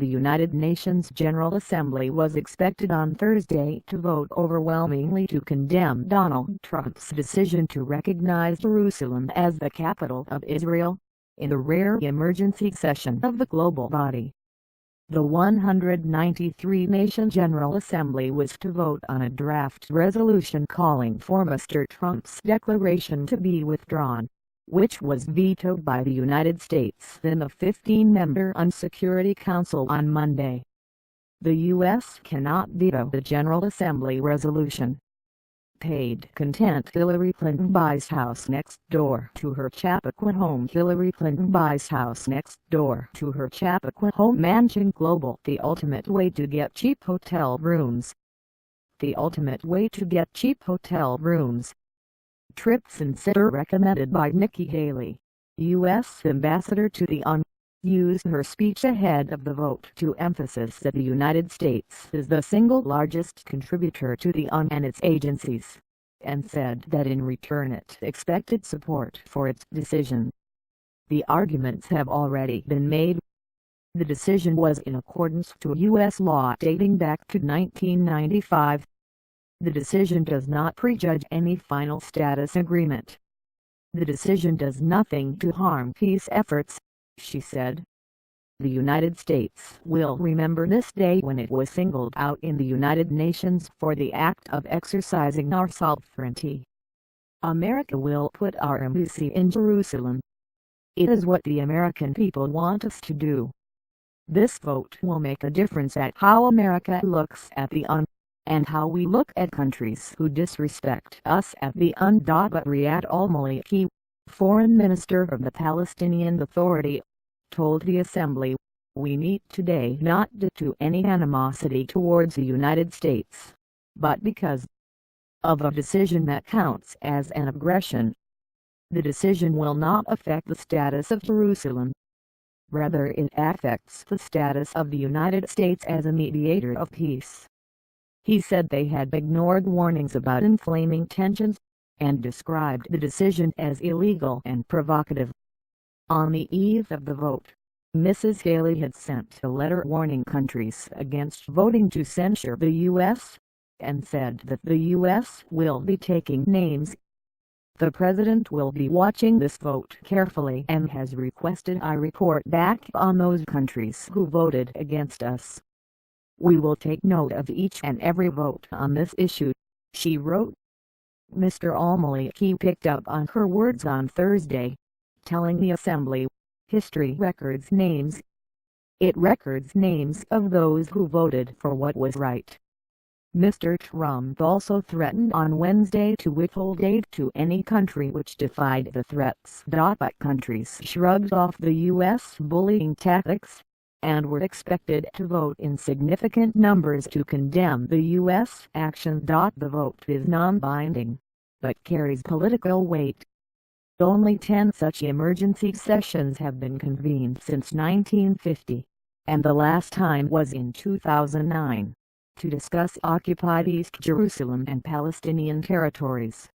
The United Nations General Assembly was expected on Thursday to vote overwhelmingly to condemn Donald Trump's decision to recognize Jerusalem as the capital of Israel, in the rare emergency session of the global body. The 193-nation General Assembly was to vote on a draft resolution calling for Mr. Trump's declaration to be withdrawn, which was vetoed by the United States in the 15-member Security Council on Monday. The U.S. cannot veto the General Assembly resolution. Paid content. Hillary Clinton buys house next door to her Chappaqua home. Hillary Clinton buys house next door to her Chappaqua home mansion. Global. The ultimate way to get cheap hotel rooms. The ultimate way to get cheap hotel rooms. Trip censure recommended by Nikki Haley, U.S. Ambassador to the UN, used her speech ahead of the vote to emphasize that the United States is the single largest contributor to the UN and its agencies, and said that in return it expected support for its decision. The arguments have already been made. The decision was in accordance to U.S. law dating back to 1995. The decision does not prejudge any final status agreement. The decision does nothing to harm peace efforts, she said. The United States will remember this day when it was singled out in the United Nations for the act of exercising our sovereignty. America will put our embassy in Jerusalem. It is what the American people want us to do. This vote will make a difference at how America looks at the UN, and how we look at countries who disrespect us at the UN. But Riyad al-Maliki, foreign minister of the Palestinian Authority, told the Assembly, "We meet today not due to any animosity towards the United States, but because of a decision that counts as an aggression. The decision will not affect the status of Jerusalem. Rather, it affects the status of the United States as a mediator of peace." He said they had ignored warnings about inflaming tensions, and described the decision as illegal and provocative. On the eve of the vote, Mrs. Haley had sent a letter warning countries against voting to censure the U.S., and said that the U.S. will be taking names. "The President will be watching this vote carefully and has requested I report back on those countries who voted against us. We will take note of each and every vote on this issue," she wrote. Mr. al-Maliki picked up on her words on Thursday, telling the Assembly, "History records names. It records names of those who voted for what was right." Mr. Trump also threatened on Wednesday to withhold aid to any country which defied the threats. But countries shrugged off the U.S. bullying tactics, and were expected to vote in significant numbers to condemn the U.S. action. The vote is non-binding, but carries political weight. Only 10 such emergency sessions have been convened since 1950, and the last time was in 2009, to discuss occupied East Jerusalem and Palestinian territories.